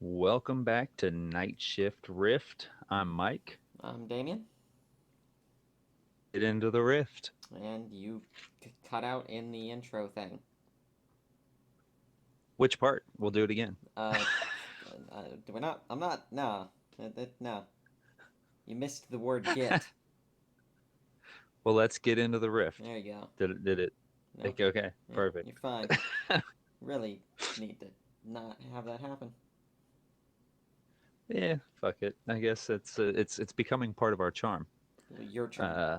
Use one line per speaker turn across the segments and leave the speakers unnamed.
Welcome back to Night Shift Rift. I'm Mike.
I'm Damien,
Get into the rift.
and you cut out in the intro thing.
Which part? We'll do it again.
Uh, do we not? I'm not. No, no. You missed the word "get."
Well, let's get into the rift.
There you go.
Did it?
No,
Okay,
yeah,
perfect.
you're fine. Really need to not have that happen.
Yeah, fuck it. I guess it's becoming part of our charm.
Your charm.
Uh,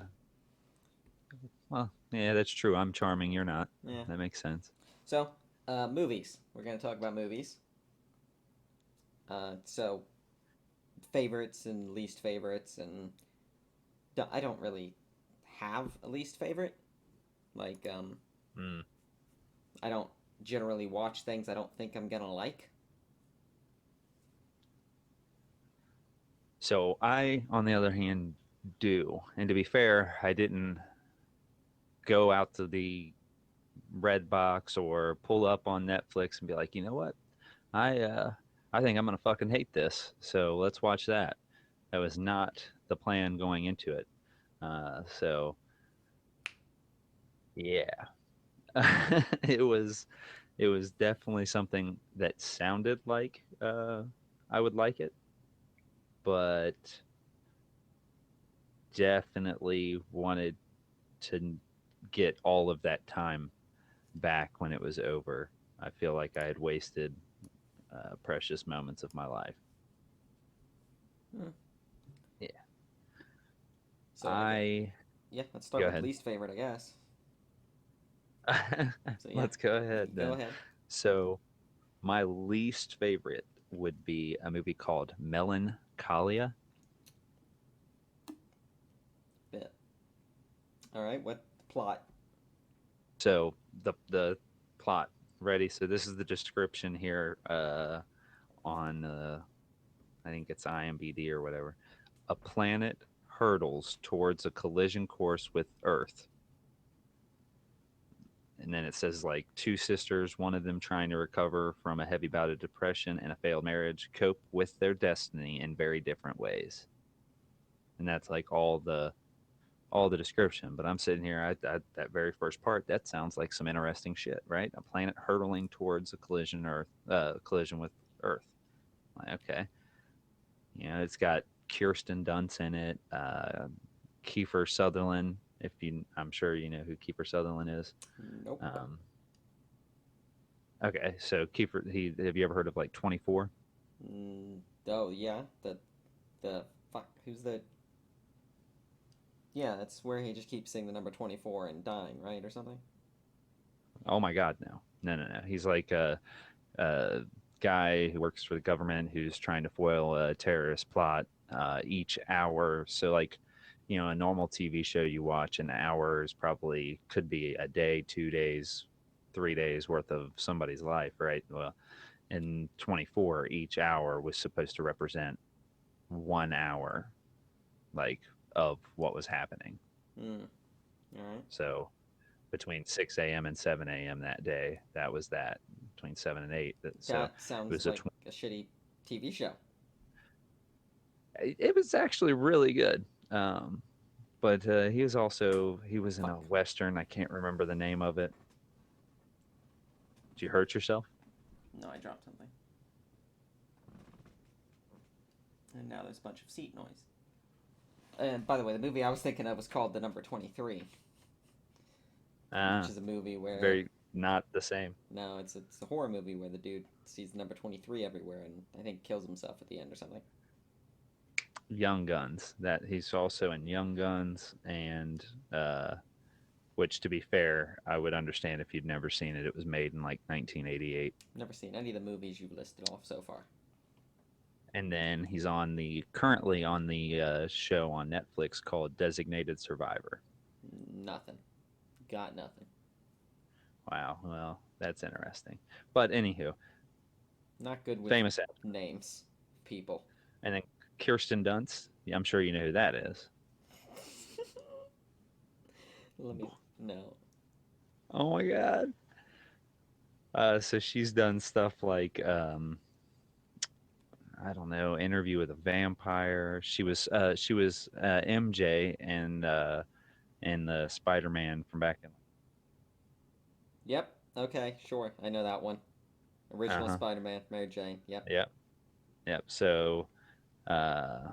well, yeah, that's true. I'm charming. You're not.
Yeah.
That makes sense.
So, movies. We're gonna talk about movies. So favorites and least favorites, and I don't really have a least favorite. Like,
Mm.
I don't generally watch things I don't think I'm gonna like.
So I, on the other hand, do. And to be fair, I didn't go out to the Red Box or pull up on Netflix and be like, you know what? I uh I think I'm gonna fucking hate this. So let's watch that. That was not the plan going into it. So yeah, it was it was definitely something that sounded like I would like it, but definitely wanted to get all of that time back when it was over. I feel like I had wasted precious moments of my life.
Hmm.
Yeah,
So I get
I
yeah. Let's start
go
with
ahead.
least favorite, I guess. So yeah,
Let's go ahead
go
then.
ahead.
So, my least favorite would be a movie called Melancholia.
Bit. All right. What plot?
So, the plot, ready? So, this is the description here on I think it's IMBD or whatever. A planet hurtles towards a collision course with Earth. And then it says like two sisters, one of them trying to recover from a heavy bout of depression and a failed marriage, cope with their destiny in very different ways. And that's like all the description. But I'm sitting here at that very first part. That sounds like some interesting shit, right? A planet hurtling towards a collision with Earth. Like, okay, it's got Kirsten Dunst in it, Kiefer Sutherland. I'm sure you know who Kiefer Sutherland is.
Nope.
Um, okay, so Kiefer, have you ever heard of like 24?
Oh yeah. The fuck. Who's the? Yeah, that's where he just keeps saying the number 24 and dying, right, or something.
Oh my God, no, no, no, no. He's like a guy who works for the government who's trying to foil a terrorist plot each hour. So, like, a normal TV show you watch, an hour is probably could be a day, 2 days, 3 days worth of somebody's life, right? Well, in 24, each hour was supposed to represent 1 hour, like, of what was happening.
Hmm. All right.
So, between 6 a.m. and 7 a.m. that day, that was that. Between 7 and 8. So,
That
it
sounds
was a
like a shitty TV show.
it was actually really good. But he was in a
Fuck.
western. I can't remember the name of it. Did you hurt yourself?
No, I dropped something, and now there's a bunch of seat noise. And by the way, the movie I was thinking of was called The Number 23, which
Ah,
is a movie where
very not the same.
no, it's a horror movie where the dude sees the number 23 everywhere and I think kills himself at the end or something.
Young Guns. That he's also in Young Guns, and uh, which, to be fair, I would understand if you'd never seen it. It was made in like 1988,
Never seen any of the movies you've listed off so far.
and then he's currently on the show on Netflix called Designated Survivor.
Nothing. Got nothing.
Wow, well, that's interesting. But anywho,
Not good with
famous actor.
names. People.
And then Kirsten Dunst. Yeah, I'm sure you know who that is.
Let me. No.
Oh my god. So she's done stuff like I don't know, Interview with a Vampire. She was MJ and the Spider-Man from back in.
Yep. Okay, sure. I know that one. Original
Uh-huh.
Spider-Man, Mary Jane. Yep.
Yep. Yep. So uh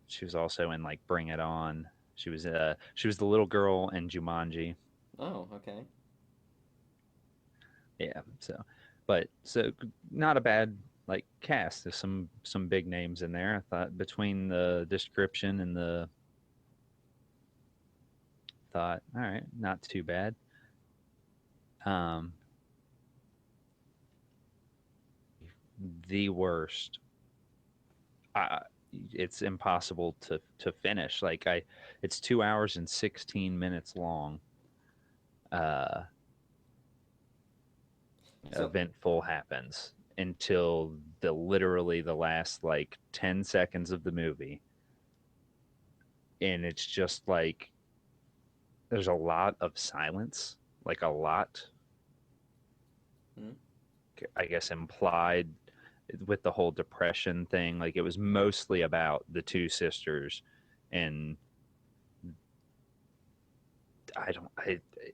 she was also in like Bring It On. She was the little girl in Jumanji.
Oh, okay.
Yeah. So not a bad like cast. There's some big names in there. I thought between the description and the thought, all right, not too bad. Um, the worst. I, it's impossible to finish. It's 2 hours and 16 minutes long. Uh,
So,
Eventful happens until literally the last like 10 seconds of the movie, and it's just like there's a lot of silence, like a lot,
hmm?
I guess, implied with the whole depression thing. Like it was mostly about the two sisters, and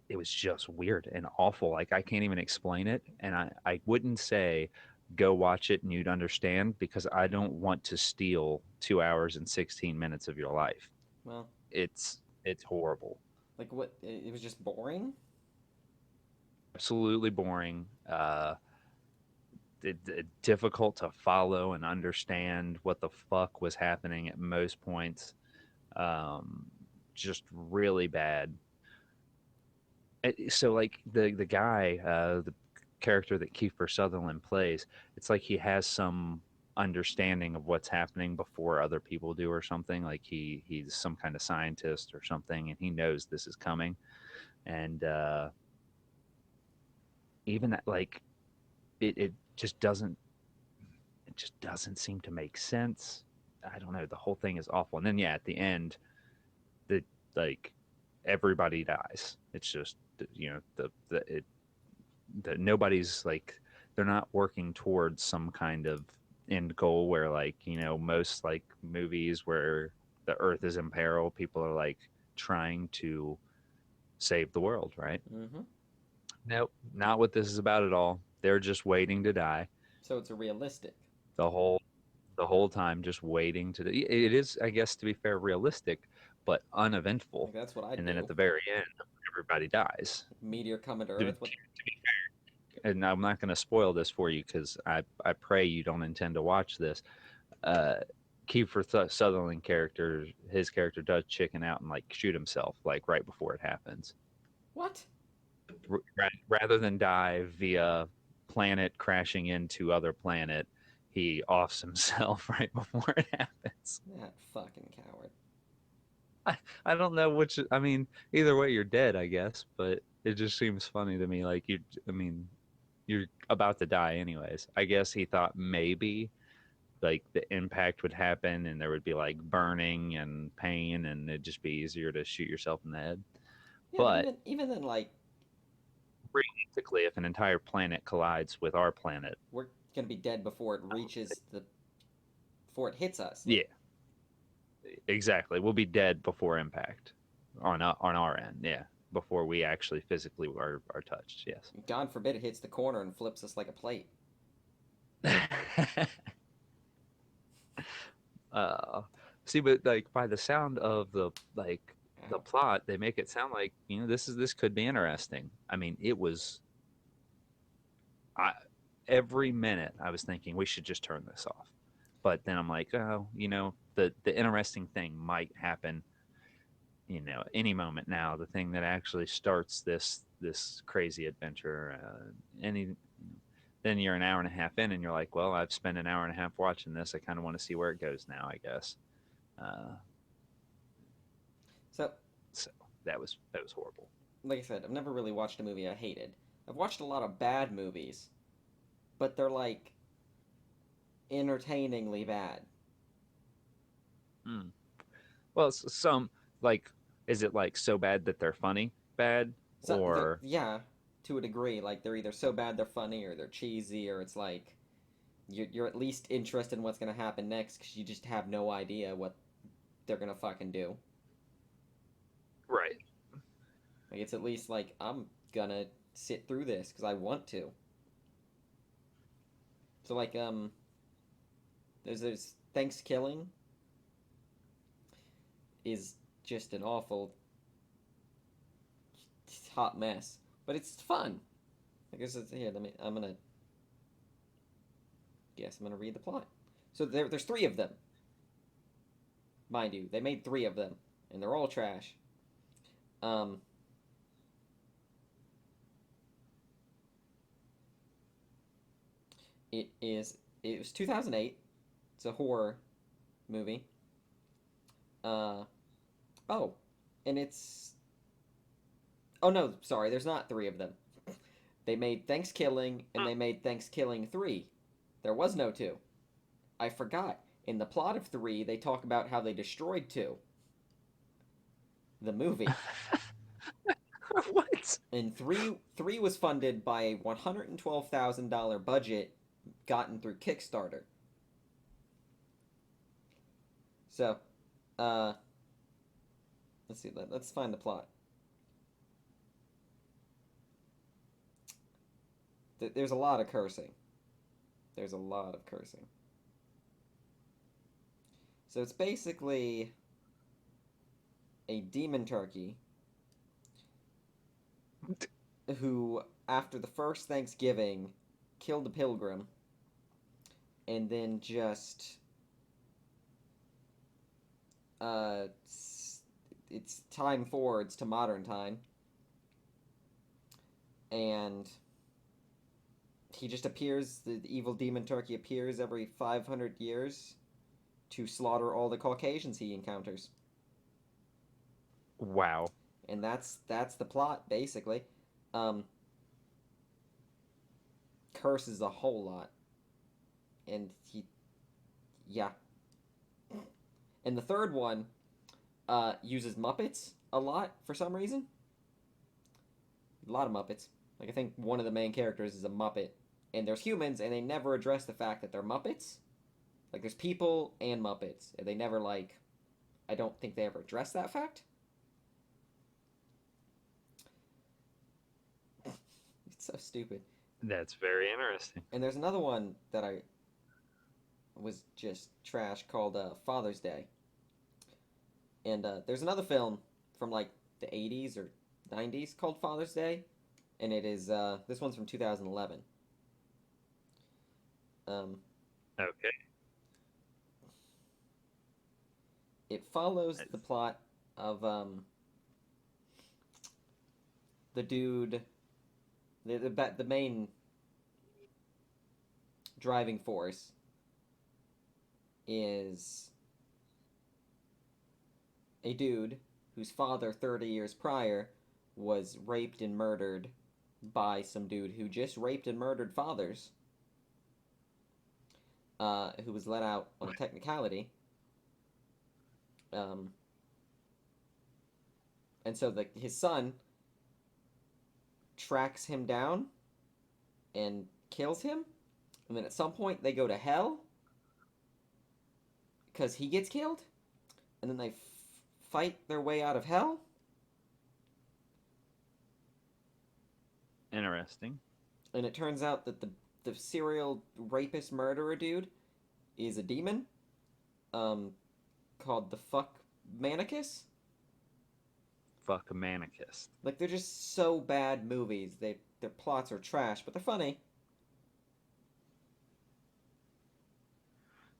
it was just weird and awful. Like I can't even explain it, and I wouldn't say go watch it and you'd understand because I don't want to steal 2 hours and 16 minutes of your life.
Well,
It's horrible,
like what? It was just boring.
absolutely boring. Difficult to follow and understand what the fuck was happening at most points. Um, just really bad. So like the guy, the character that Kiefer Sutherland plays, it's like he has some understanding of what's happening before other people do or something. Like he's some kind of scientist or something, and he knows this is coming. And even that, like it just doesn't seem to make sense. I don't know. The whole thing is awful. And then yeah, at the end, the like everybody dies. It's just the nobody's like they're not working towards some kind of end goal where like most like movies where the earth is in peril, people are like trying to save the world, right?
Mm-hmm.
Nope, not what this is about at all. They're just waiting to die
So it's a realistic.
the whole time, just waiting to it is, I guess, to be fair, realistic but uneventful.
Like that's what I'd
And then at
do.
the very end everybody dies.
Meteor coming to
to,
Earth. What?
and I'm not going to spoil this for you because I pray you don't intend to watch this. Uh, Kiefer Sutherland character, his character does chicken out and like shoot himself like right before it happens,
What?
rather than die via planet crashing into other planet. He offs himself right before it happens.
That fucking coward.
I don't know which. I mean, either way, you're dead, I guess. But it just seems funny to me. Like you, I mean, you're about to die anyways. I guess he thought maybe like the impact would happen and there would be like burning and pain and it'd just be easier to shoot yourself in the head.
Yeah, but
But
even then, like
realistically, if an entire planet collides with our planet,
we're gonna be dead before it reaches the before it hits us. Like
yeah, exactly, we'll be dead before impact on our end. Yeah, before we actually physically are touched. Yes.
God forbid it hits the corner and flips us like a plate.
uh, See, but like by the sound of the
Ow.
plot, they make it sound like this could be interesting. I mean, it was. I every minute I was thinking we should just turn this off, but then I'm like, oh, the interesting thing might happen, any moment now. The thing that actually starts this crazy adventure, then you're an hour and a half in, and you're like, well, I've spent an hour and a half watching this. I kind of want to see where it goes now, I guess. Uh,
So,
so that was horrible.
like I said, I've never really watched a movie I hated. I've watched a lot of bad movies, but they're like entertainingly bad.
Mm. Well, some like, is it like so bad that they're funny bad,
So,
or
yeah, to a degree, like they're either so bad they're funny or they're cheesy or it's like you're at least interested in what's gonna happen next because you just have no idea what they're gonna fucking do.
Right.
Like it's at least like I'm gonna sit through this because I want to. So like there's Thanksgiving is just an awful hot mess, but it's fun. I guess it's here. I'm gonna read the plot. So there's three of them, mind you. They made three of them, and they're all trash. Um, it was 2008. It's a horror movie. Uh oh, and it's oh no, sorry. There's not three of them. They made Thanksgiving and they made Thanksgiving 3. There was no 2. I forgot. In the plot of 3, they talk about how they destroyed 2, the movie.
What?
And 3 was funded by a $112,000 budget gotten through Kickstarter. So, uh let's see. Let's find the plot. There's a lot of cursing. There's a lot of cursing. So it's basically a demon turkey who, after the first Thanksgiving, killed a pilgrim and then just uh, it's time forwards to modern time, and he just appears. The evil demon turkey appears every 500 years to slaughter all the Caucasians he encounters,
Wow.
and that's the plot basically. Um, curses a whole lot, and he yeah. And the third one uses Muppets a lot for some reason. A lot of Muppets. Like I think one of the main characters is a Muppet, and there's humans, and they never address the fact that they're Muppets. Like there's people and Muppets, and they never like. I don't think they ever address that fact. It's so stupid.
That's very interesting.
And there's another one that I was just trash called Father's Day. And there's another film from like the 80s or 90s called Father's Day, and it is this one's from 2011. Um,
Okay.
it follows the
That's-
plot of the dude, the main driving force is a dude whose father 30 years prior was raped and murdered by some dude who just raped and murdered fathers, who was let out on a technicality. Um, and so his son tracks him down and kills him, and then at some point they go to hell because he gets killed, and then they fight their way out of hell.
Interesting.
And it turns out that the serial rapist murderer dude is a demon, um, called the fuck Manicus.
Fuck a manicist.
Like they're just so bad movies. Their plots are trash, but they're funny.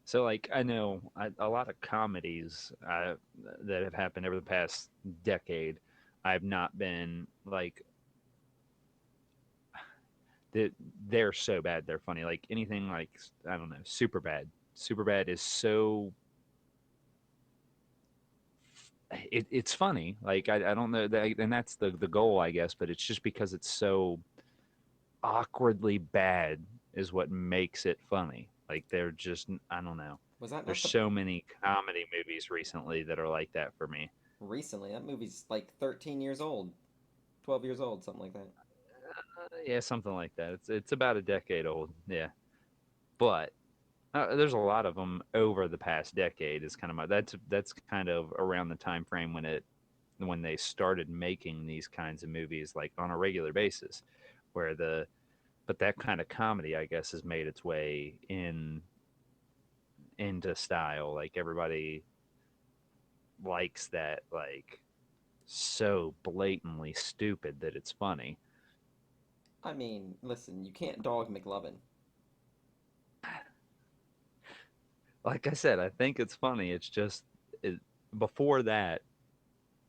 So, like, I know a lot of comedies that have happened over the past decade. I've not been like that. They're so bad, they're funny. Like anything like I don't know, super bad. Super bad is so it's funny. Like I don't know that, and that's the goal, I guess. But it's just because it's so awkwardly bad is what makes it funny. Like they're just I don't know.
Was that
There's
not the
so many comedy movies recently that are like that for me.
recently? That movie's like 13 years old, 12 years old, something like that.
Yeah, something like that. It's about a decade old. Yeah, but There's a lot of them over the past decade. Is kind of that's kind of around the time frame when they started making these kinds of movies like on a regular basis, where the but that kind of comedy I guess has made its way into style. Like everybody likes that like so blatantly stupid that it's funny.
I mean, listen, you can't dog McLovin.
Like I said, I think it's funny. It's just it, before that,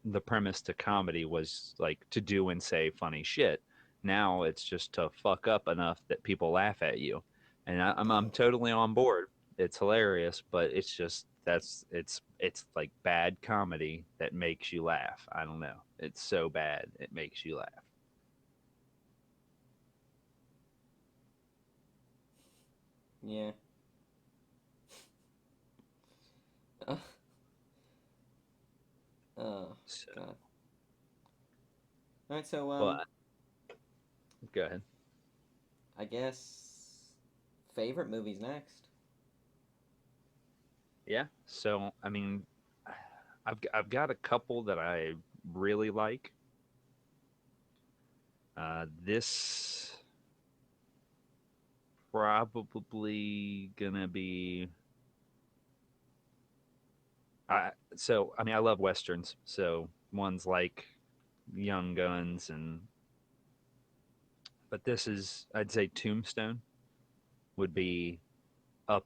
the premise to comedy was like to do and say funny shit. Now it's just to fuck up enough that people laugh at you, and I'm totally on board. It's hilarious, but it's just it's like bad comedy that makes you laugh. I don't know. It's so bad it makes you laugh.
Yeah. Uh, oh
So,
God. All right, so
well, go ahead.
I guess favorite movies next.
Yeah. So I mean, I've got a couple that I really like. This probably gonna be. So I mean, I love westerns. So ones like Young Guns but this is I'd say Tombstone would be up.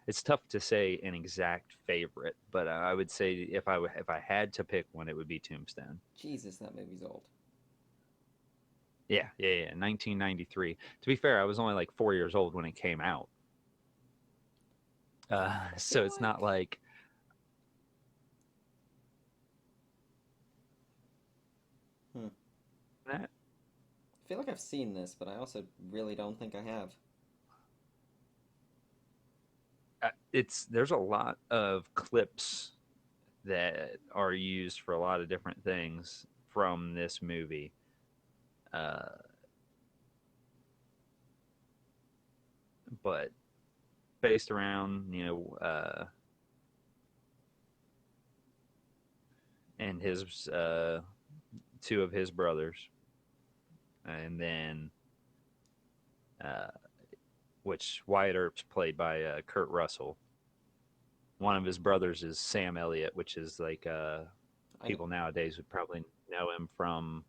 It's tough to say an exact favorite, but I would say if I had to pick one, it would be Tombstone.
Jesus, that movie's old.
Yeah. 1993. To be fair, I was only like 4 years old when it came out.
I
So
feel
it's not
like
like
hmm,
that.
I feel like I've seen this, but I also really don't think I have.
It's there's a lot of clips that are used for a lot of different things from this movie. Uh, but based around, and his two of his brothers, and then uh, which Wyatt Earp's played by Kurt Russell. One of his brothers is Sam Elliott, which is like
I
people nowadays would probably know him from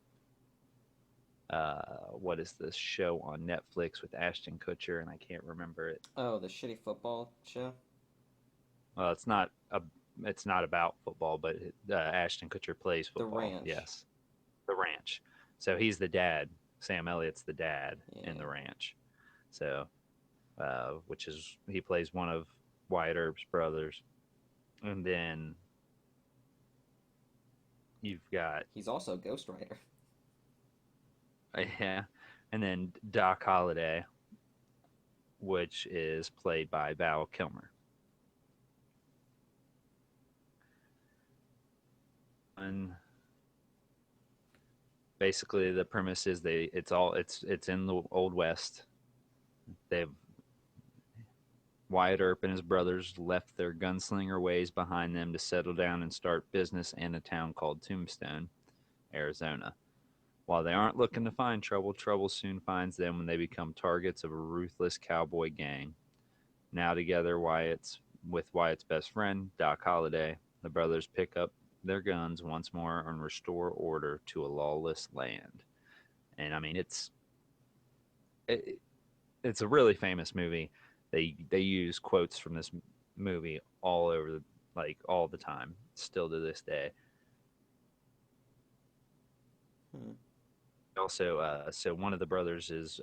what is this show on Netflix with Ashton Kutcher, and I can't remember it.
oh, the shitty football show,
Well, it's not about football, but Ashton Kutcher plays
The
football.
Ranch.
Yes, The Ranch. So he's the dad. Sam Elliott's the dad in
Yeah,
The Ranch. So, which is he plays one of Wyatt Earp's brothers, and then you've got
he's also Ghost Rider.
yeah, and then Doc Holliday, which is played by Val Kilmer. And basically, the premise is it's in the old west. They've Wyatt Earp and his brothers left their gunslinger ways behind them to settle down and start business in a town called Tombstone, Arizona. While they aren't looking to find trouble, trouble soon finds them when they become targets of a ruthless cowboy gang. Now together, Wyatt's best friend, Doc Holliday, the brothers pick up their guns once more and restore order to a lawless land. And I mean, it, it's a really famous movie. They use quotes from this movie all over like all the time, still to this day.
Hmm.
Also, so one of the brothers is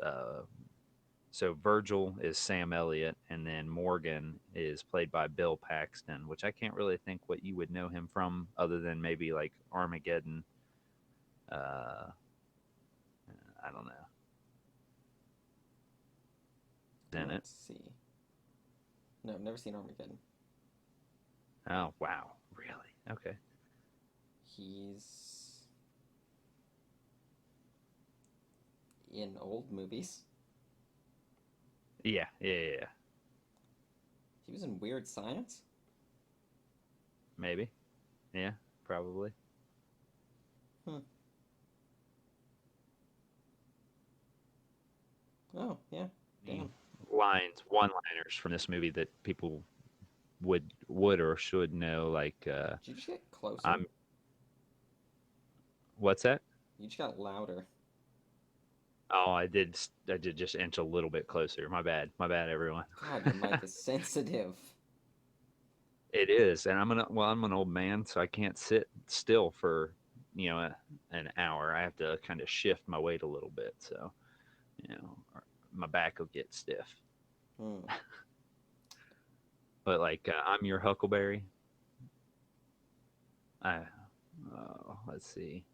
so Virgil is Sam Elliott, and then Morgan is played by Bill Paxton, which I can't really think what you would know him from other than maybe like Armageddon. Uh, I don't know. In it.
Let's see. No, I've never seen Armageddon.
Oh wow, really? Okay.
He's in old movies.
Yeah.
He was in Weird Science.
Maybe. Yeah, probably.
Hmm. Oh yeah.
Any
Damn.
lines, one-liners from this movie that people would or should know, like
Did you just get closer?
I'm what's that?
You just got louder.
Oh, I did just inch a little bit closer. My bad, everyone.
God, your mic is sensitive.
It is, and I'm an old man, so I can't sit still for an hour. I have to kind of shift my weight a little bit, so or my back will get stiff.
Hmm.
But like I'm your Huckleberry. I let's see.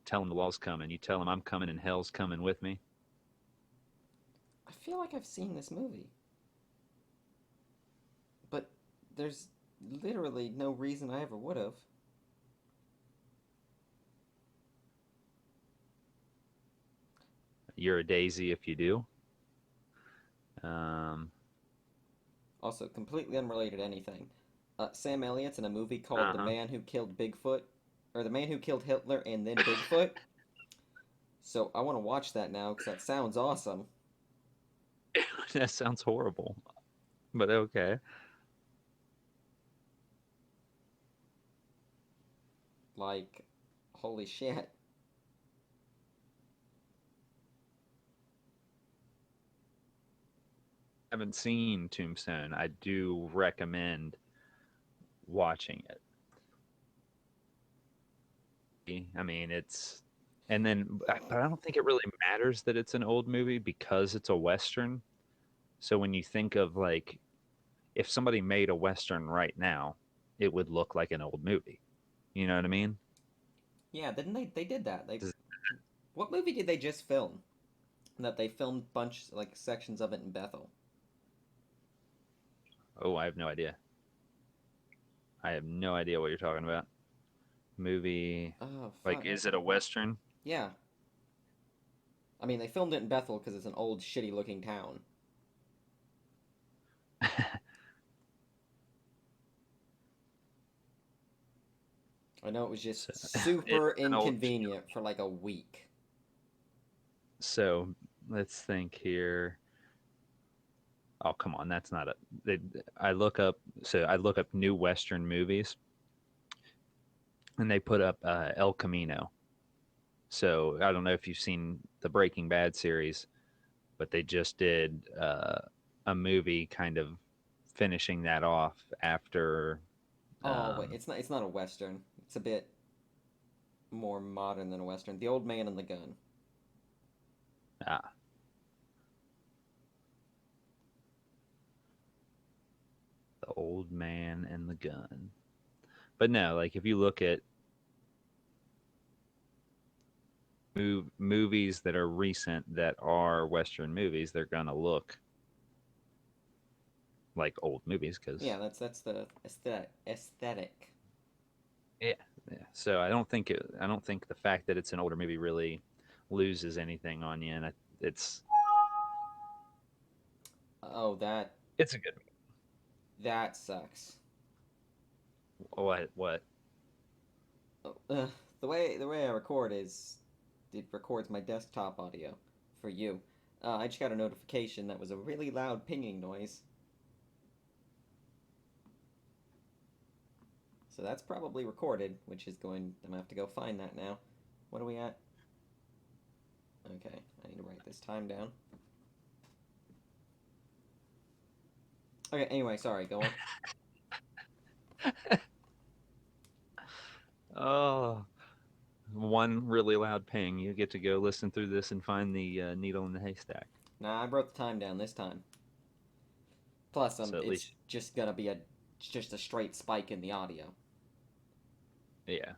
Tell him the law's coming. You tell him I'm coming and hell's coming with me.
I feel like I've seen this movie, but there's literally no reason I ever would have.
You're a daisy if you do. Um,
Also, completely unrelated to anything. Sam Elliott's in a movie called
uh
The
huh.
Man Who Killed Bigfoot, or The Man Who Killed Hitler and Then Bigfoot. So I want to watch that now because that sounds awesome.
That sounds horrible, but okay.
Like, holy shit.
Haven't seen Tombstone. I do recommend watching it. I mean, and then, but I don't think it really matters that it's an old movie because it's a Western. So when you think of like, if somebody made a Western right now, it would look like an old movie. You know what I mean?
Yeah, didn't they? They did that. What movie did they just film? That they filmed bunch like sections of it in Bethel.
Oh, I have no idea. I have no idea what you're talking about. Movie,
Oh
like,
fuck.
is it a Western?
Yeah. I mean, they filmed it in Bethel because it's an old, shitty looking town. I know it was
So,
just
it's
super
an old.
inconvenient for like a week.
So let's think here. Oh, come on, that's not a. They, I look up. So I look up new Western movies, and they put up El Camino. So I don't know if you've seen the Breaking Bad series, but they just did a movie kind of finishing that off after.
Oh wait,
Um,
it's not a western. It's a bit more modern than a western. The Old Man and the Gun.
ah, the Old Man and the Gun. But no, like if you look at movies that are recent that are Western movies, they're gonna look like old movies because
Yeah, that's the aesthetic.
yeah, yeah. So I don't think the fact that it's an older movie really loses anything on you, and
Oh,
it's a good
that sucks.
what
Oh, the way I record is it records my desktop audio for you. I just got a notification that was a really loud pinging noise. So that's probably recorded, which is going. I'm gonna have to go find that now. What are we at? Okay, I need to write this time down. Okay, anyway, sorry, go on.
oh one really loud ping. You get to go listen through this and find the needle in the haystack.
Nah, I wrote the time down this time. Plus,
So at
it's
least
just gonna be just a straight spike in the audio.
yeah.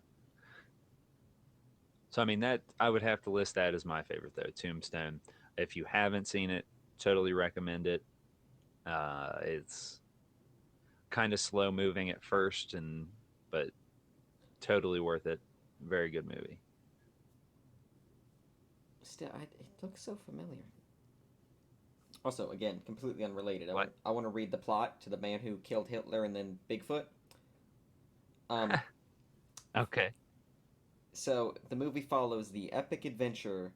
So I mean that I would have to list that as my favorite though. Tombstone. If you haven't seen it, totally recommend it. It's kind of slow moving at first, and but totally worth it. Very good movie.
still, it looks so familiar. Also, again, completely unrelated.
What?
I want to read the plot to the man who killed Hitler and then Bigfoot. Um,
Okay.
so the movie follows the epic adventures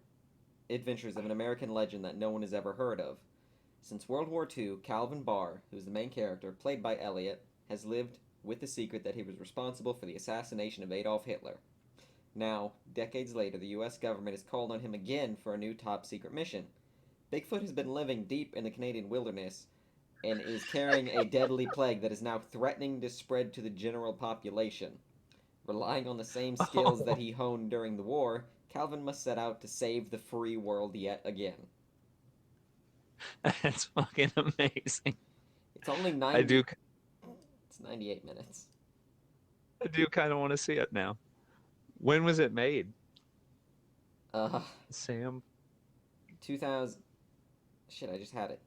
of an American legend that no one has ever heard of. Since World War II, Calvin Barr, who's the main character, played by Elliot, has lived with the secret that he was responsible for the assassination of Adolf Hitler. Now, decades later, the US government has called on him again for a new top secret mission. Bigfoot has been living deep in the Canadian wilderness and is carrying a deadly plague that is now threatening to spread to the general population. Relying on the same skills that
Oh,
he honed during the war, Calvin must set out to save the free world yet again.
that's fucking amazing.
It's only
I
90
do,
it's 98 minutes.
I do kind of want to see it now. When was it made?
Uh
Sam?
2000 shit, I just had it.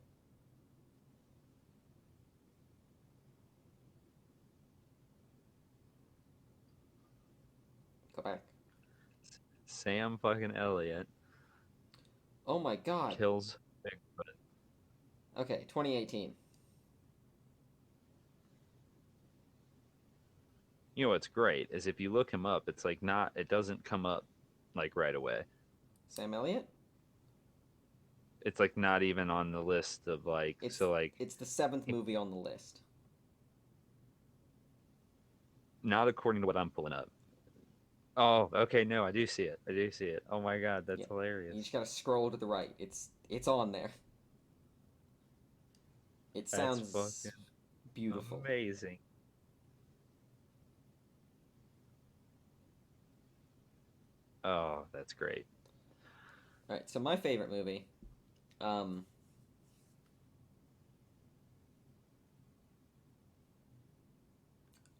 Go back.
Sam fucking Elliott
Oh my god.
kills Bigfoot.
Okay, 2018.
You know what's great is if you look him up, it's like not, it doesn't come up like right away.
Sam Elliott?
It's like not even on the list of like,
It's
so like,
it's the seventh movie on the list.
not according to what I'm pulling up. Oh, okay, no, I do see it. I do see it. Oh my God,
Yeah.
that's
You
hilarious.
just gotta scroll to the right. It's on there. It
That's
sounds
fucking
beautiful.
amazing. Oh, that's great.
Alright, so my favorite movie, um,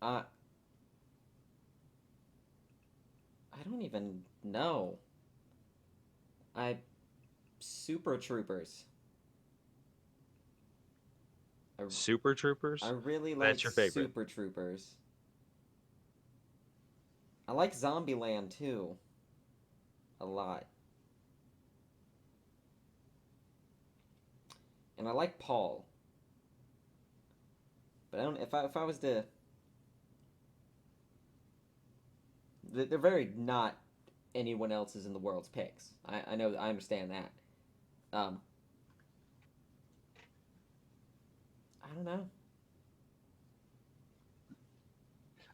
I I don't even know. I Super Troopers. I,
Super
I
Troopers?
really like
That's your favorite.
Super Troopers. I like Zombieland too, a lot. And I like Paul. But I don't if I was to they're very not anyone else's in the world's picks. I know I understand that. Um I don't know.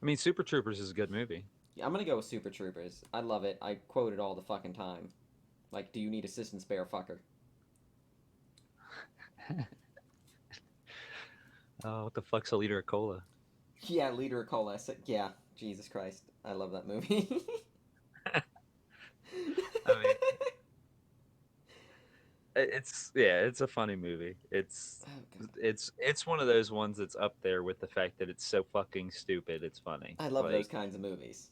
I mean, Super Troopers is a good movie.
Yeah, I'm gonna go with Super Troopers. I love it. I quote it all the fucking time. Like, do you need assistance, bear fucker?
Oh, what the fuck's a liter of cola?
Yeah, leader of cola. Yeah, Jesus Christ, I love that movie.
I mean, it's yeah, it's a funny movie.
Oh god,
It's one of those ones that's up there with the fact that it's so fucking stupid. It's funny.
I love those
Like,
kinds of movies.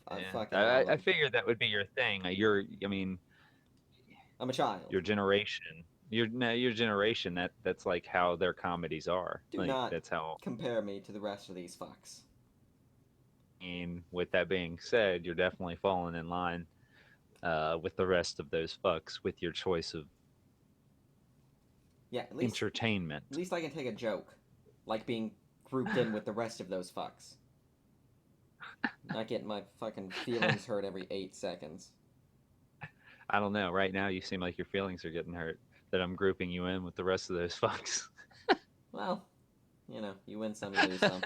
I
yeah,
fucking love
I
them.
figured that would be your thing. I mean,
I'm a child.
your generation, your generation. That's like how their comedies are.
Do
Like
not
that's how.
compare me to the rest of these fucks.
And with that being said, you're definitely falling in line with the rest of those fucks with your choice of
Yeah, at
entertainment.
least I can take a joke, like being grouped in with the rest of those fucks. Not getting my fucking feelings hurt every 8 seconds.
I don't know. Right now, you seem like your feelings are getting hurt. That I'm grouping you in with the rest of those fucks.
Well, you win some, you lose some.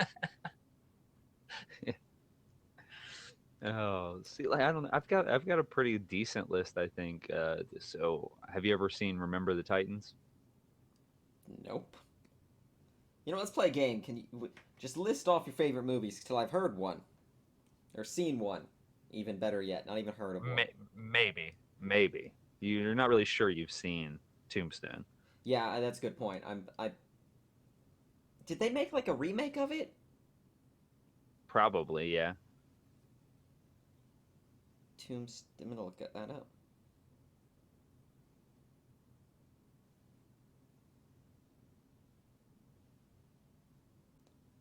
Oh, see, like I don't know. I've got a pretty decent list, I think. So, have you ever seen Remember the Titans?
Nope. Let's play a game. Can you just list off your favorite movies till I've heard one or seen one? Even better yet, not even heard of one.
Maybe. You're not really sure you've seen Tombstone.
Yeah, that's a good point. I did they make like a remake of it?
Probably, yeah.
Tombstone. I'm gonna look that up.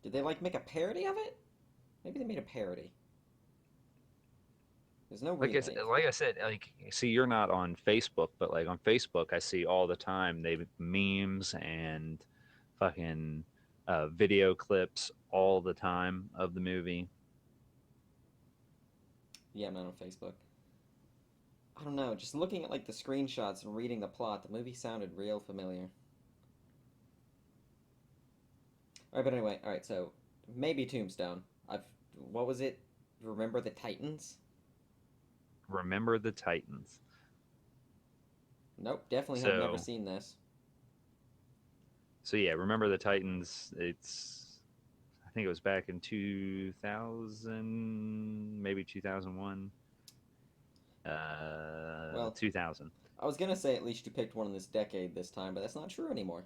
Did they like make a parody of it? Maybe they made a parody. There's no
Like
remake.
I said, like see, you're not on Facebook, but like on Facebook, I see all the time they memes and fucking video clips all the time of the movie.
Yeah, I'm not on Facebook. I don't know. Just looking at like the screenshots and reading the plot, the movie sounded real familiar. All right, but anyway, all right. So maybe Tombstone. I've what was it? Remember the Titans?
Remember the Titans.
Nope, definitely have never
So
seen this.
so yeah, Remember the Titans. It's I think it was back in 2000, maybe 2001,
Well,
2000.
I was gonna say at least you picked one in this decade this time, but that's not true anymore.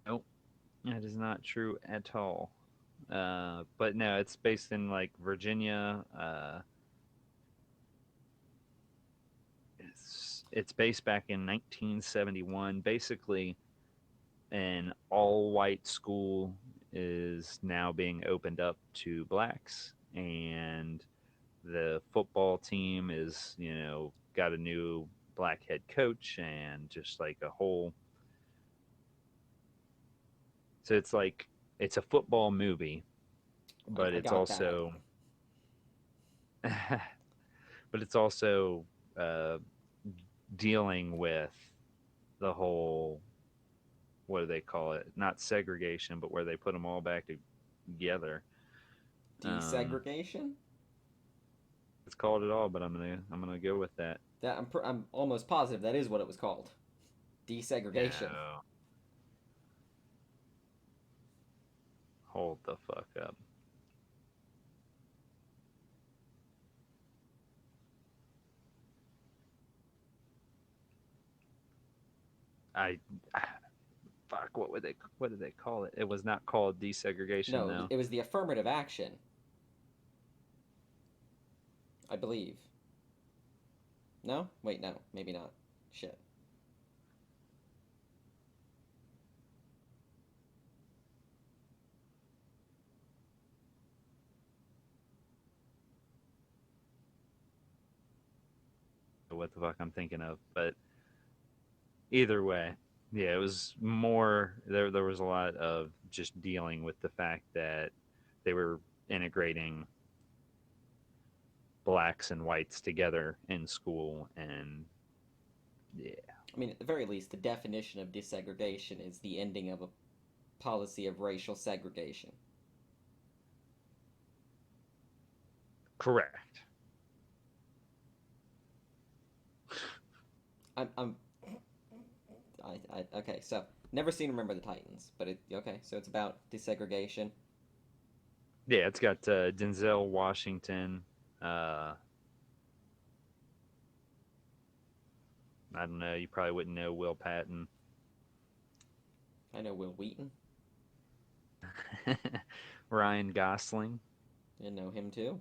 Nope, that is not true at all. But no, it's based in like Virginia. It's based back in 1971. Basically, an all-white school is now being opened up to blacks, and the football team is got a new black head coach and just like a whole. So it's like it's a football movie, but
I
it's
got that.
also but it's also uh, dealing with the whole, what do they call it? Not segregation, but where they put them all back together. Um,
Desegregation?
it's called it all, but I'm gonna go with that.
That I'm almost positive that is what it was called. Desegregation.
No, hold the fuck up. I fuck. What did they call it? It was not called desegregation
No,
though.
it was the affirmative action, I believe. No? Wait, no, maybe not. Shit.
What the fuck I'm thinking of, but either way, yeah, it was more there. There was a lot of just dealing with the fact that they were integrating blacks and whites together in school, and yeah,
I mean, at the very least, the definition of desegregation is the ending of a policy of racial segregation.
correct.
I'm okay. So never seen Remember the Titans, but it okay. So it's about desegregation.
Yeah, it's got Denzel Washington. Uh, I don't know. You probably wouldn't know Will Patton.
I know Will Wheaton.
Ryan Gosling.
I know him too.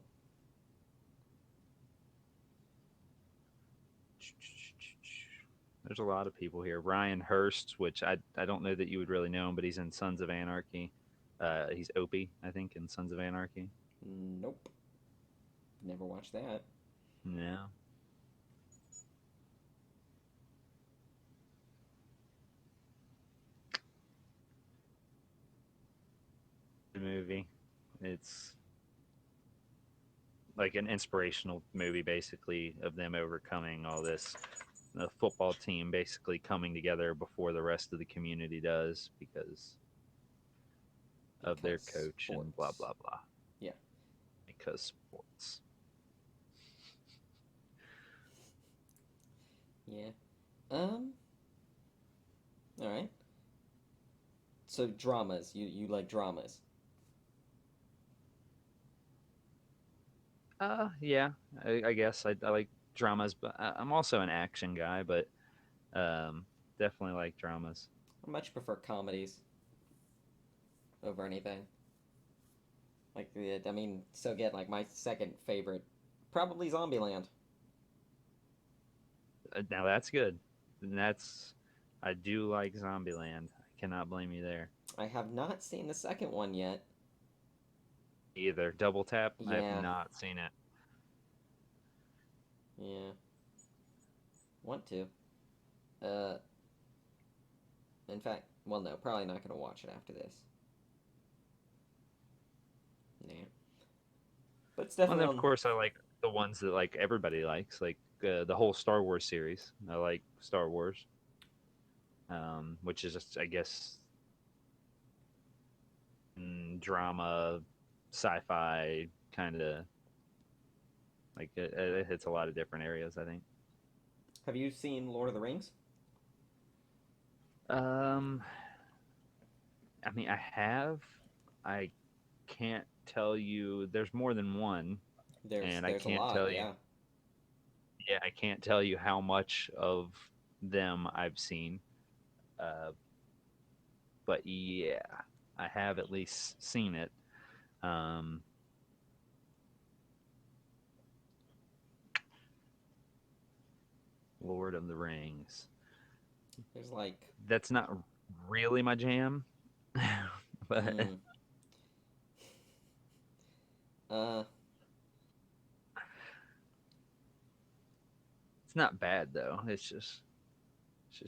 There's a lot of people here. Ryan Hurst, which I don't know that you would really know him, but he's in Sons of Anarchy. He's Opie, I think, in Sons of Anarchy.
Nope, never watched that.
No, the movie. It's like an inspirational movie, basically, of them overcoming all this. The football team basically coming together before the rest of the community does because of their
Because
coach and blah
sports.
blah blah.
Yeah.
Because sports.
Yeah. Um. All right. So dramas. You like dramas?
Yeah, I guess I like dramas, but I'm also an action guy, but um, definitely like dramas.
I much prefer comedies over anything. Like I mean, so again, like my second favorite, probably Zombieland.
Now that's good. And that's I do like Zombieland. I cannot blame you there
I have not seen the second one yet.
either. Double Tap. I have
Yeah,
not seen it.
Yeah. Want to. Uh, in fact, well, no, probably not gonna watch it after this. Nah. But it's
Well,
definitely
then of
on.
course I like the ones that like everybody likes, like the whole Star Wars series. I like Star Wars, which is just, I guess, drama, sci-fi kind of like it hits a lot of different areas. I think.
Have you seen Lord of the Rings?
Um, I mean, I have. I can't tell you. There's more than one,
There's
and I
there's a
can't
lot,
tell you.
yeah.
Yeah, I can't tell you how much of them I've seen. Uh, but yeah, I have at least seen it. Um, Lord of the Rings.
There's like,
That's not really my jam, but
mm, uh,
it's not bad though. It's just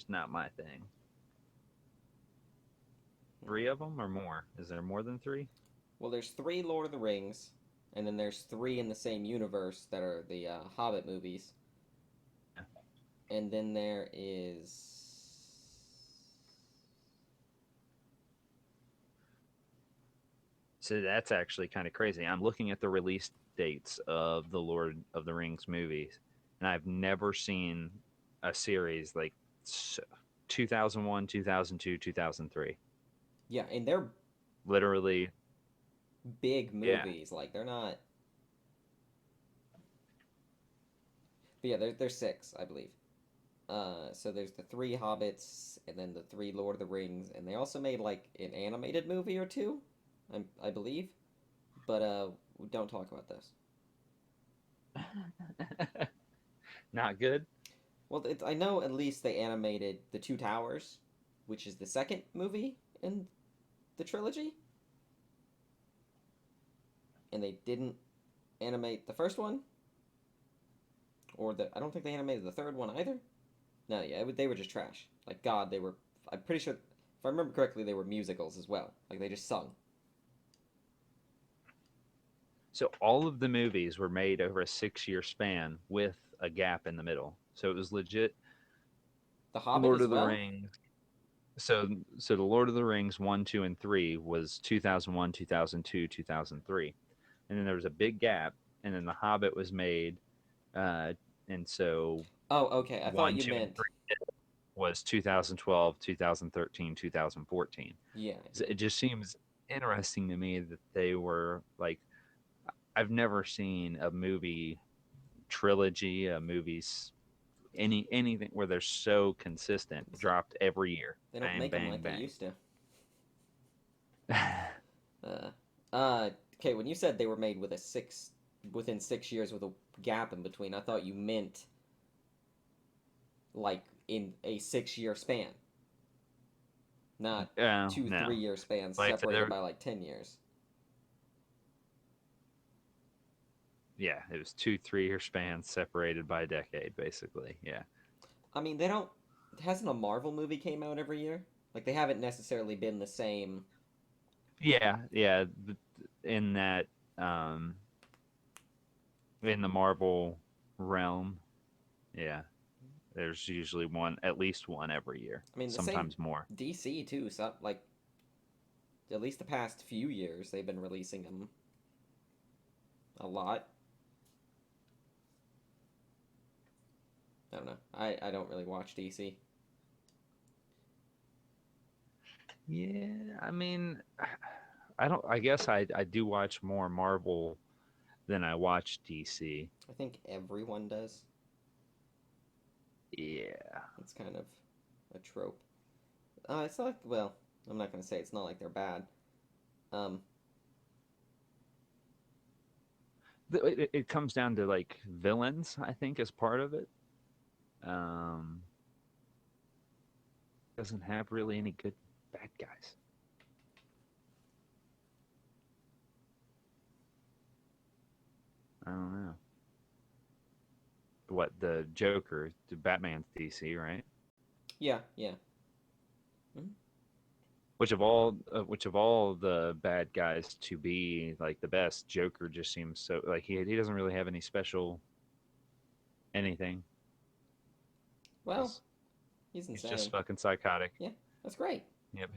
not my thing. Three of them or more? Is there more than three?
well, there's three Lord of the Rings, and then there's three in the same universe that are the Hobbit movies, and then there is.
So that's actually kind of crazy. I'm looking at the release dates of the Lord of the Rings movies, and I've never seen a series like 2001, 2002, 2003.
Yeah, and they're
Literally,
big
yeah.
movies. Like they're not. But yeah, there's six, I believe. So there's the three Hobbits, and then the three Lord of the Rings, and they also made like an animated movie or two, I believe. But we don't talk about those.
Not good.
Well, I know at least they animated the Two Towers, which is the second movie in the trilogy, and they didn't animate the first one, or the I don't think they animated the third one either. No, yeah, they were just trash. Like God, they were. I'm pretty sure, if I remember correctly, they were musicals as well. Like they just sung.
So all of the movies were made over a 6 year span with a gap in the middle. So it was legit
The Hobbit
Lord
as
of the
well.
Rings. So the Lord of the Rings 1, 2, and 3 was 2001, 2002, 2003. And then there was a big gap, and then The Hobbit was made, uh, and so
Oh, okay. I thought
1,
you
2, and
meant
3 was 2012, 2013, 2014.
yeah,
So
yeah.
it just seems interesting to me that they were like, I've never seen a movie trilogy, a movie's anything where they're so consistent, dropped every year,
They don't
bang,
make them
bang,
like they
bang.
used to. Uh, okay. When you said they were made within 6 years with a gap in between, I thought you meant like in a 6 year span, not
Oh
two,
no,
3 year spans
like I said,
separated by like 10 years.
yeah, it was 2 3 year spans separated by a decade, basically. Yeah,
I mean, they don't. Hasn't a Marvel movie came out every year? Like they haven't necessarily been the same.
yeah. In that, um, in the Marvel realm, yeah, there's usually one, at least one every year,
I mean, the same
sometimes more.
DC too. So like at least the past few years, they've been releasing them a lot. I don't know. I don't really watch DC.
Yeah, I mean, I don't. I guess I do watch more Marvel than I watch DC.
I think everyone does.
Yeah,
It's kind of a trope. It's not like, well, I'm not gonna say it's not like they're bad. Um,
it comes down to like villains. I think as part of it. Um, doesn't have really any good bad guys. I don't know. what the Joker, the Batman's DC, right?
Yeah, yeah. Mhm.
Which of all the bad guys to be like the best, Joker just seems so like he doesn't really have any special anything.
Well,
He's
he's
he's just
insane.
fucking psychotic.
Yeah, that's great.
Yep.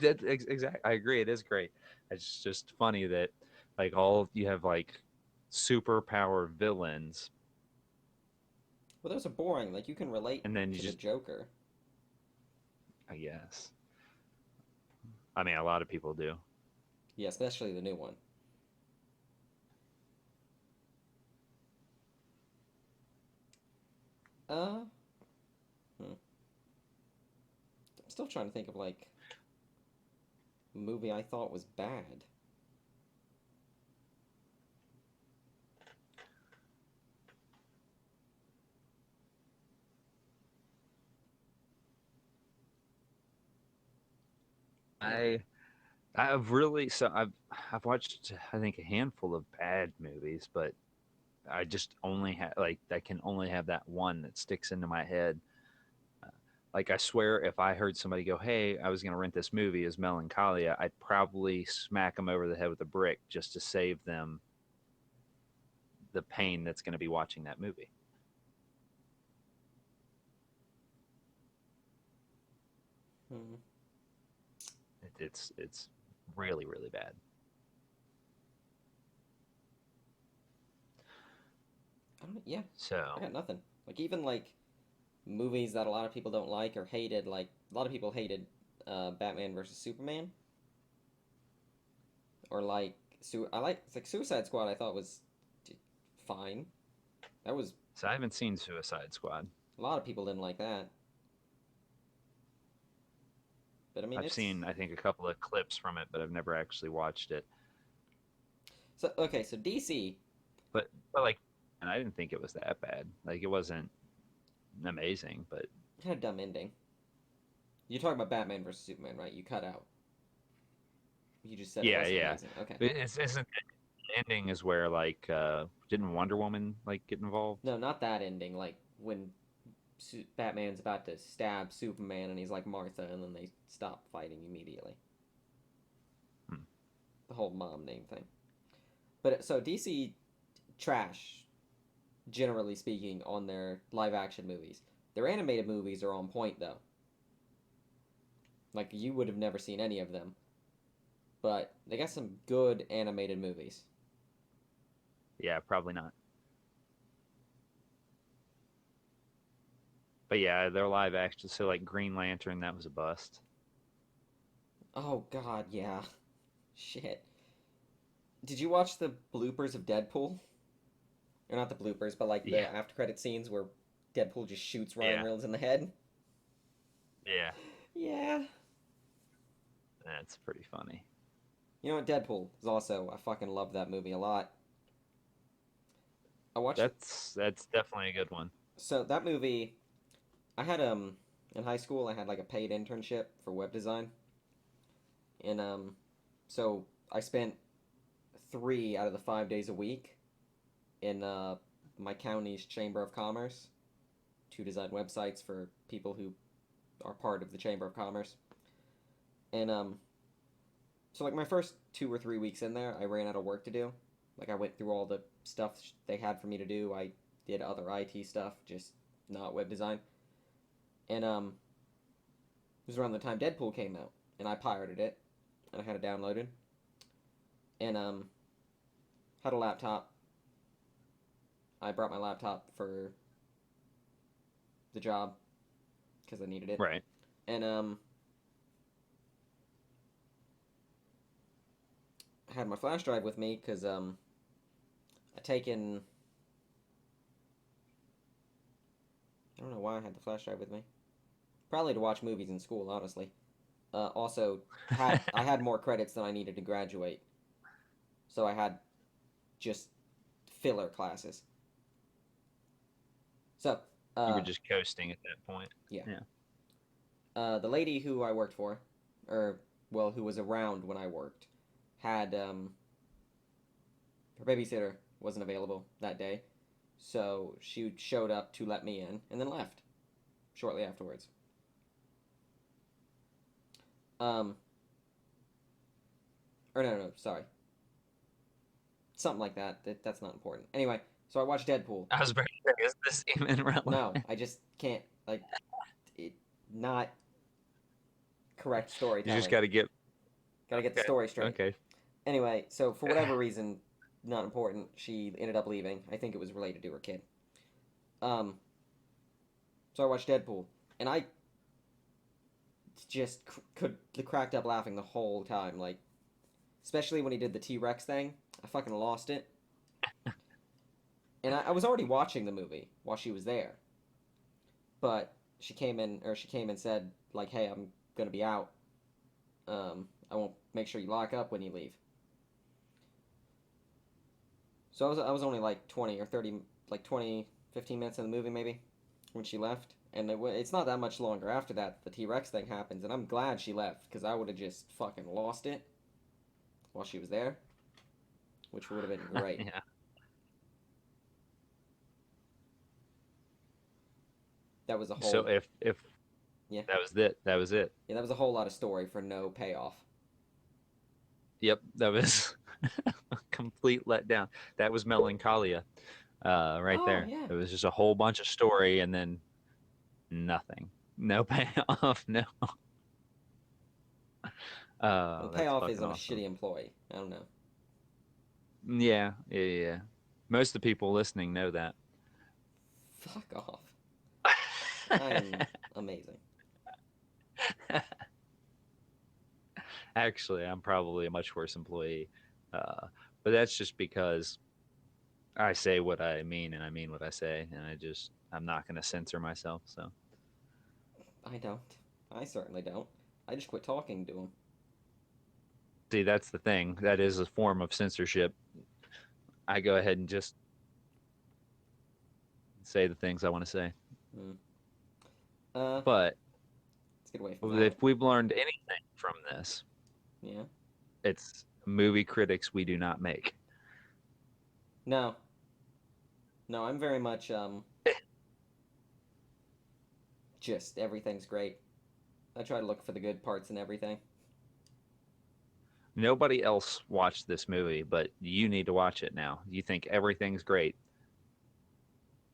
Exactly. I agree. It is great. It's just funny that like all you have like superpower villains,
Well, those are boring. Like you can relate
and then you
to the
just,
Joker.
I guess. I mean, a lot of people do.
Yeah, especially the new one. Uh, hmm. I'm still trying to think of like a movie I thought was bad. Hmm.
I I've watched I think a handful of bad movies, but I just only have like I can only have that one that sticks into my head. Uh, Like I swear, if I heard somebody go, "Hey, I was going to rent this movie as Melancholia," I'd probably smack them over the head with a brick just to save them the pain that's going to be watching that movie.
Hmm.
It's really really bad.
I don't. Yeah, I
So
got nothing. Like even like movies that a lot of people don't like or hated. Like a lot of people hated Batman versus Superman, or like I like Suicide Squad. I thought was fine. That was
I haven't seen Suicide Squad.
a lot of people didn't like that, but I mean
I've
it's
seen I think a couple of clips from it, but I've never actually watched it.
so okay. So DC
But like, and I didn't think it was that bad. Like it wasn't amazing, but
had a dumb ending. You're talking about Batman versus Superman, right? You cut out. You just said it
yeah,
wasn't
yeah.
amazing. Okay.
But it's isn't the ending is where like didn't Wonder Woman like get involved?
No, not that ending. Like when Batman's about to stab Superman and he's like Martha, and then they stop fighting immediately.
Hmm.
The whole mom name thing. But so DC trash, generally speaking, on their live action movies. Their animated movies are on point though. Like you would have never seen any of them, but they got some good animated movies.
Yeah, probably not. But yeah, they're live action. So like Green Lantern, that was a bust.
Oh God, yeah, shit. Did you watch the bloopers of Deadpool? Or not the bloopers, but like
Yeah,
the after credit scenes where Deadpool just shoots Ryan
yeah,
Reynolds in the head?
yeah.
Yeah.
That's pretty funny.
You know what? Deadpool is also I fucking love that movie a lot. I watched it.
That's definitely a good one.
So that movie, I had in high school I had like a paid internship for web design, and so I spent 3 out of the 5 days a week in my county's chamber of commerce to design websites for people who are part of the chamber of commerce, and so like my first 2 or 3 weeks in there, I ran out of work to do. Like I went through all the stuff they had for me to do. I did other IT stuff, just not web design. And it was around the time Deadpool came out, and I pirated it, and I had it downloaded, and had a laptop. I brought my laptop for the job because I needed it,
Right.
and I had my flash drive with me because I taken. I don't know why I had the flash drive with me. Probably to watch movies in school, honestly. Also, I had more credits than I needed to graduate, so I had just filler classes. So,
You were
uh,
just coasting at that point.
yeah,
Yeah.
the lady who I worked for, or well, who was around when I worked, had her babysitter wasn't available that day, So she showed up to let me in and then left shortly afterwards. Um, or no, sorry, something like that. That's not important. Anyway, so I watched Deadpool.
I was very curious. Is this even relevant?
No, I just can't like it. Not correct
You just
storytelling.
got to get
Got to get the
okay.
story straight.
Okay.
Anyway, so for whatever reason, not important, she ended up leaving. I think it was related to her kid. Um, so I watched Deadpool, and I just could cracked up laughing the whole time. Like, especially when he did the T Rex thing, I fucking lost it. And I was already watching the movie while she was there, but she came and said like, "Hey, I'm gonna be out. I won't make sure you lock up when you leave." So I was only like 20 or 30, like 20, 15 minutes in the movie maybe when she left. And it's not that much longer after that the T Rex thing happens. And I'm glad she left because I would have just fucking lost it while she was there, which would have been great.
Yeah.
That was a
So
whole,
if
yeah,
that was it, that was it.
yeah, that was a whole lot of story for no payoff.
Yep, that was a complete letdown. That was Melancholia, right
Oh,
there.
yeah.
It was just a whole bunch of story and then nothing. No payoff. No.
The
That's
payoff is
fucking
I'm a
awesome.
shitty employee. I don't know.
Yeah, yeah, yeah. Most of the people listening know that.
Fuck off. I am amazing.
Actually, I'm probably a much worse employee. But that's just because I say what I mean and I mean what I say, and I'm not going to censor myself. So,
I don't. I certainly don't. I just quit talking to him.
see, that's the thing. That is a form of censorship. I go ahead and just say the things I want to say.
Mm. Uh,
But
let's get away from that.
if we've learned anything from this,
Yeah.
it's movie critics we do not make.
No, no, I'm very much just everything's great. I try to look for the good parts in everything.
Nobody else watched this movie, but you need to watch it now. You think everything's great.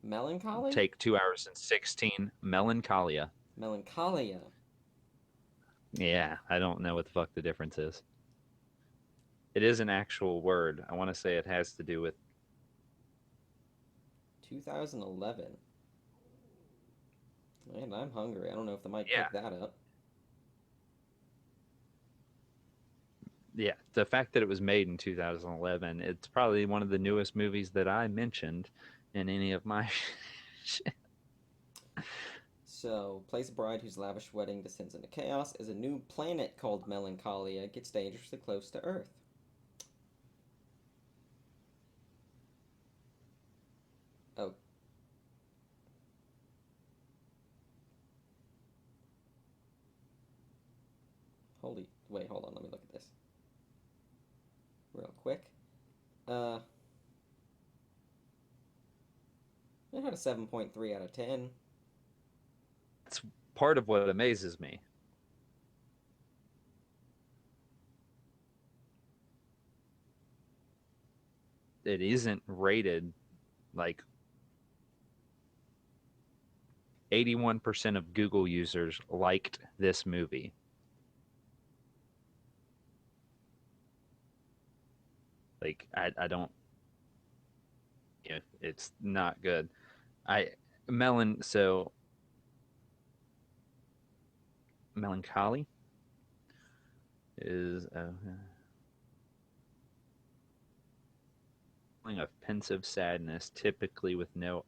Melancholy?
Take 2 hours and 16. Melancholia.
Melancholia.
Yeah, I don't know what the fuck the difference is. It is an actual word. I want to say it has to do with
2011. Man, I'm hungry. I don't know if the mic
yeah,
picked that up.
yeah. The fact that it was made in 2011, it's probably one of the newest movies that I mentioned in any of my shit.
So, plays a bride whose lavish wedding descends into chaos as a new planet called Melancholia gets dangerously close to Earth. Oh, holy. Wait, hold on. Let me look at this real quick. Uh, it had a 7.3 out of 10.
It's part of what amazes me. It isn't rated like 81% of Google users liked this movie. Like I don't it's not good. I melon so melancholy is a feeling of pensive sadness, typically with no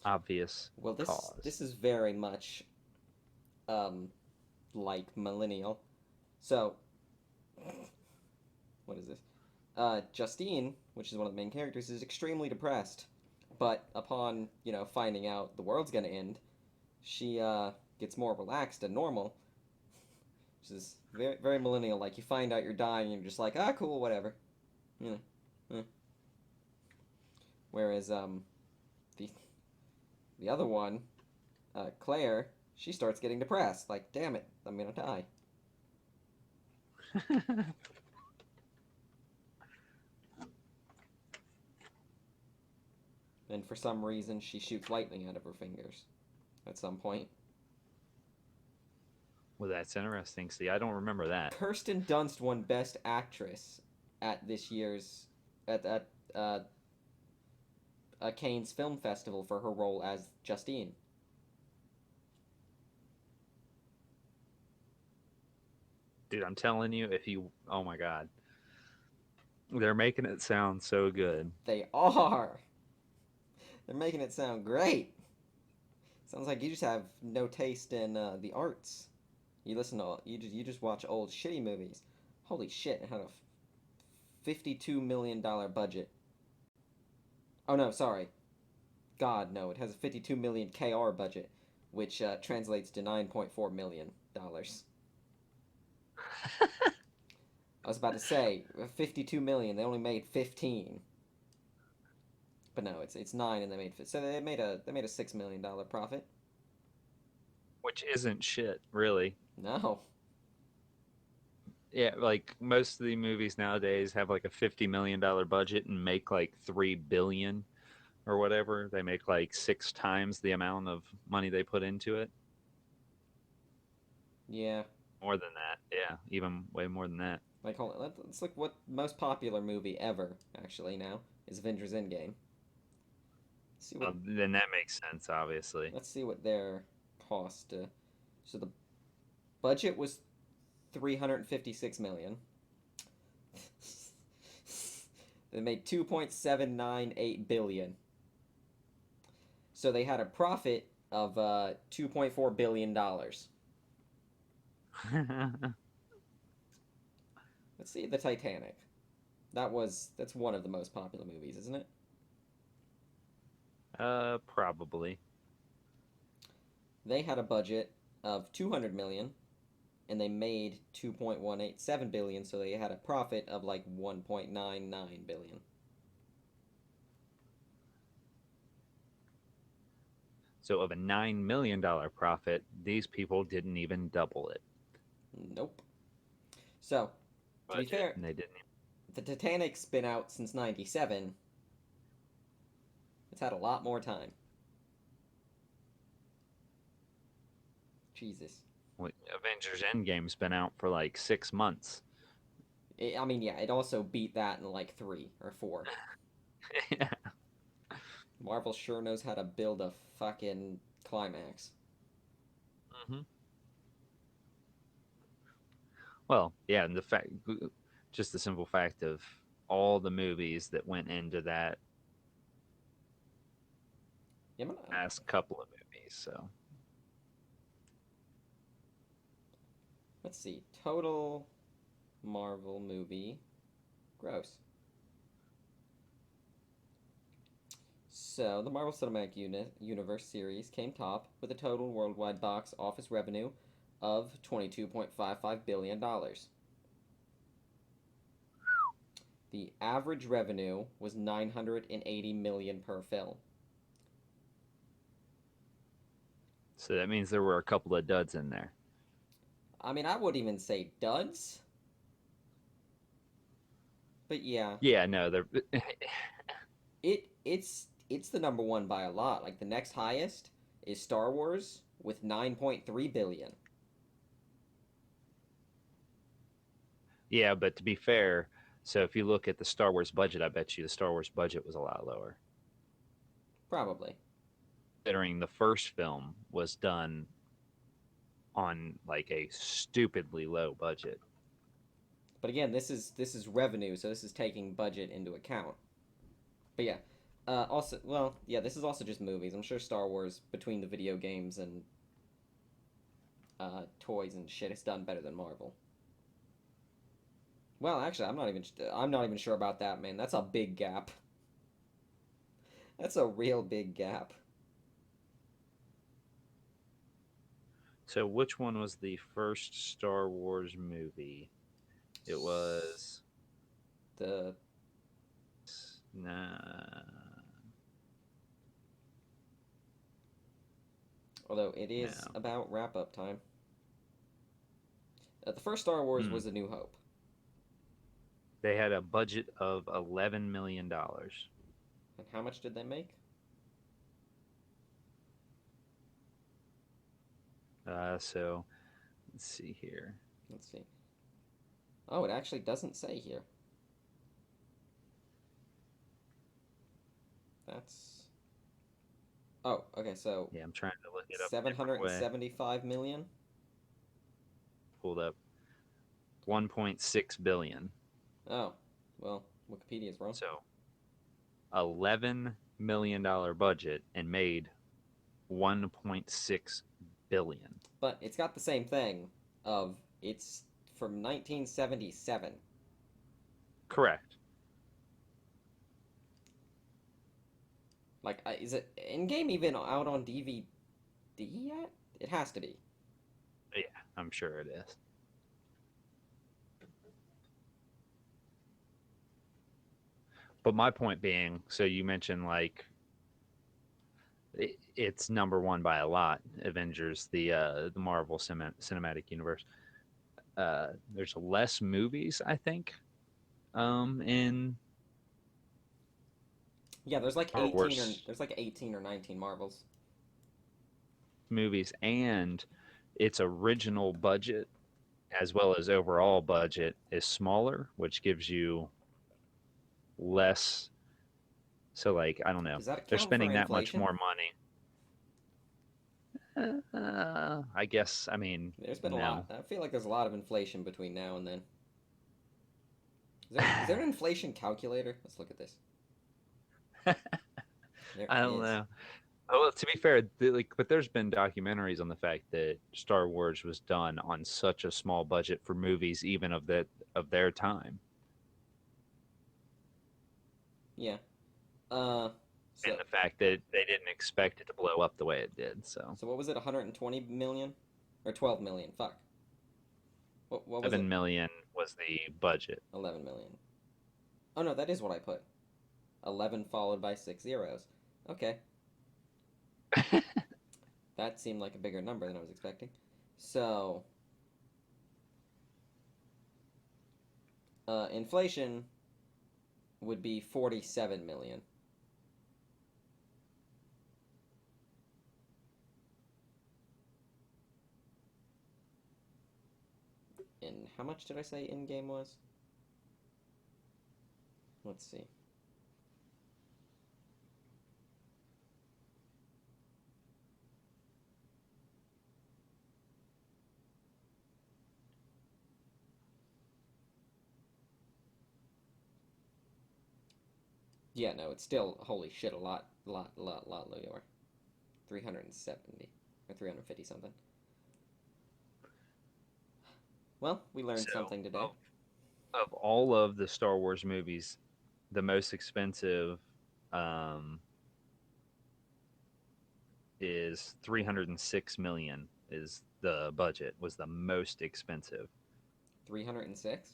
obvious
Well, this
cause.
this is very much um like Millennial. So, what is this? Justine, which is one of the main characters, is extremely depressed. But upon, finding out the world's gonna end, she gets more relaxed and normal, which is very, very millennial. Like, you find out you're dying and you're just like, ah, cool, whatever. You know. Eh. Whereas, The the other one, Claire, she starts getting depressed. Like, damn it, I'm gonna die. And for some reason, she shoots lightning out of her fingers at some point.
Well, that's interesting. See, I don't remember that.
Kirsten Dunst won Best Actress at this year's at Cannes Film Festival for her role as Justine.
Dude, I'm telling you, if you, oh my God, they're making it sound so good.
They are. They're making it sound great. Sounds like you just have no taste in the arts. You listen to you just watch old shitty movies. Holy shit! It had a $52 million budget. Oh no, sorry. God no, it has a 52 million KR budget, which translates to 9.4 million dollars. I was about to say 52 million. They only made 15, but no, it's nine, and they made so they made a $6 million profit.
Which isn't shit, really.
No,
Yeah, like most of the movies nowadays have like a $50 million budget and make like 3 billion or whatever. They make like 6 times the amount of money they put into it.
yeah.
More than that, yeah, even way more than that.
Like, hold on, let's look what most popular movie ever actually now is Avengers Endgame. See what
Then that makes sense, obviously.
let's see what their cost. So the budget was 356 million. They made 2.798 billion. So they had a profit of 2.4 billion dollars. Let's see the Titanic. That's one of the most popular movies, isn't it?
Probably.
They had a budget of 200 million and they made 2.187 billion, so they had a profit of like 1.99 billion.
So of a $9 million profit, these people didn't even double it.
Nope. So, to be
Budget,
fair,
and they didn't.
the Titanic's been out since 97. It's had a lot more time. Jesus.
Avengers Endgame's been out for like 6 months.
I mean, yeah, it also beat that in like 3 or 4.
Yeah.
Marvel sure knows how to build a fucking climax.
Hmm. Well, yeah, and just the simple fact of all the movies that went into that
Yeah,
last couple of movies. So
let's see. Total Marvel movie gross. So, the Marvel Cinematic Universe series came top with a total worldwide box office revenue of $22.55 billion. The average revenue was 980 million per film.
that means there were a couple of duds in there.
I mean, I wouldn't even say duds, but yeah,
Yeah, no, they're
it's the number one by a lot. Like the next highest is Star Wars with 9.3 billion.
yeah, but to be fair, so if you look at the Star Wars budget, I bet you the Star Wars budget was a lot lower.
Probably.
Considering the first film was done on like a stupidly low budget.
But again, this is revenue, so this is taking budget into account. But yeah, also, well, yeah, this is also just movies. I'm sure Star Wars, between the video games and toys and shit, has done better than Marvel. Well, actually, I'm not even sure about that, man. That's a big gap. That's a real big gap.
So which one was the first Star Wars movie? It was
The
nah.
Although it is
No.
about wrap up time. The first Star Wars
Hmm.
was A New Hope.
They had a budget of $11 million.
And how much did they make?
So let's see here.
Let's see. Oh, it actually doesn't say here. That's. Oh, okay, so
Yeah, I'm trying to look it up a different way.
775 million?
Pulled up 1.6 billion.
Oh, well, Wikipedia's wrong.
So $11 million budget and made 1.6 billion.
But it's got the same thing of it's from 1977.
Correct.
Like, is it in-game even out on DVD yet? It has to be.
Yeah, I'm sure it is. But my point being, so you mentioned like it's number one by a lot. Avengers, the Marvel Cinematic Universe. There's less movies, I think, in
Yeah,
Star Wars
there's like 18 or 19 Marvels.
movies, and its original budget as well as overall budget is smaller, which gives you less. So, like, I don't know,
Does that
they're
account for
spending that much
inflation?
more money. I guess. I mean,
There's been a lot.
no.
I feel like there's a lot of inflation between now and then. Is there an inflation calculator? Let's look at this. There
I don't
is.
know. Oh, well, to be fair, but there's been documentaries on the fact that Star Wars was done on such a small budget for movies, even of their time,
Yeah. Uh,
and
so
the fact that they didn't expect it to blow up the way it did. So,
so what was it? 120 million or 12 million? Fuck. What was it?
7 million was the budget.
11 million. Oh no, that is what I put. 11 followed by six zeros. Okay, that seemed like a bigger number than I was expecting. So, inflation would be 47 million. And how much did I say in game was? Let's see. Yeah, no, it's still holy shit, a lot lower. 370 or 350 something. Well, we learned
So,
something today.
of of all of the Star Wars movies, the most expensive um, is 306 million. Is the budget was the most expensive
306?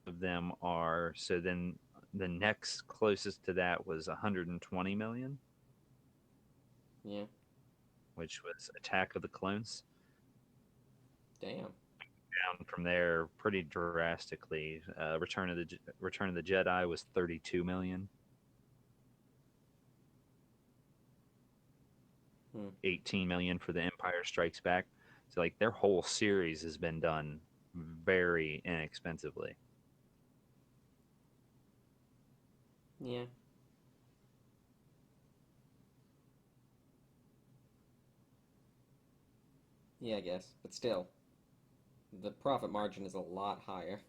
of them are. So then the next closest to that was 120 million,
Yeah.
which was Attack of the Clones.
Damn.
Down from there pretty drastically. Return of the Jedi was 32 million.
Hmm.
18 million for the Empire Strikes Back. So like their whole series has been done very inexpensively.
Yeah. Yeah, I guess. But still, the profit margin is a lot higher.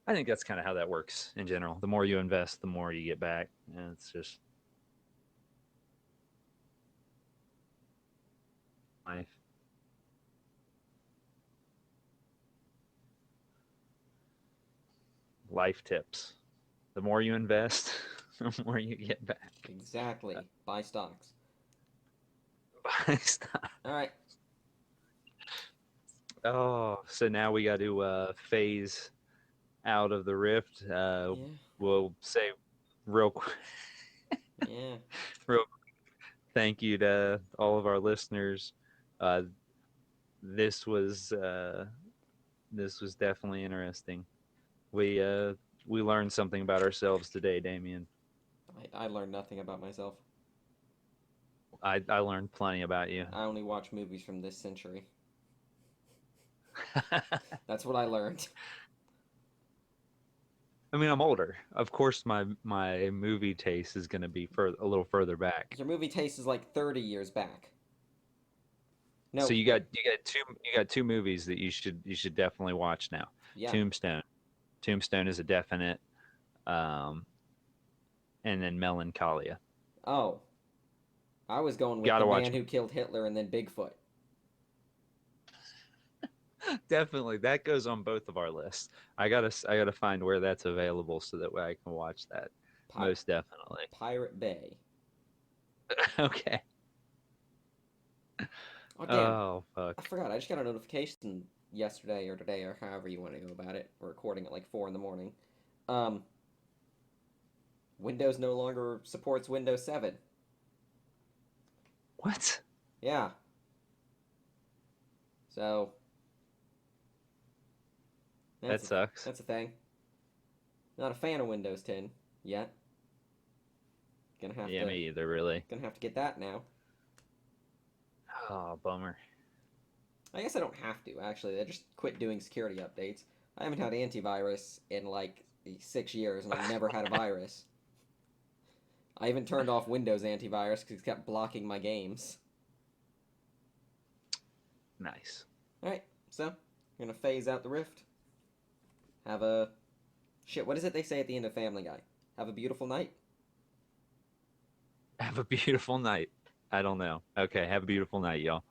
I think that's kind of how that works in general. The more you invest, the more you get back. And it's just life. Life tips. The more you invest, the more you get back.
Exactly. Buy stocks.
Buy stock.
All right.
Oh, so now we got to phase out of the rift.
Yeah.
We'll say real quick,
Yeah.
real Thank you to all of our listeners. Uh, this was this was definitely interesting. We uh, we learned something about ourselves today, Damien.
I learned nothing about myself.
I learned plenty about you.
I only watch movies from this century. That's what I learned.
I mean, I'm older. Of course, my movie taste is going to be a little further back.
Your movie taste is like 30 years back.
So
No,
you got two movies that you should definitely watch now.
yeah.
Tombstone. Tombstone is a definite, um, and then Melancholia.
Oh, I was going with
Got
The
to watch.
Man Who Killed Hitler and then Bigfoot.
Definitely, that goes on both of our lists. I gotta find where that's available so that way I can watch that.
Pi-
Most definitely.
Pirate Bay.
Okay.
Oh, damn.
Oh fuck.
I forgot. I just got a notification yesterday or today or however you want to go about it. We're recording at like 4 in the morning. Um, Windows no longer supports Windows 7.
What?
Yeah. So,
That
that's a,
sucks.
that's a thing. Not a fan of Windows 10 yet. Gonna have
Yeah,
to
me either, really.
gonna have to get that now.
Oh, bummer.
I guess I don't have to, actually. I just quit doing security updates. I haven't had antivirus in like 6 years, and I've never had a virus. I even turned off Windows antivirus because it kept blocking my games.
Nice.
Alright, so, I'm gonna phase out the Rift. Have a. Shit, what is it they say at the end of Family Guy? Have a beautiful night?
Have a beautiful night. I don't know. Okay, have a beautiful night, y'all.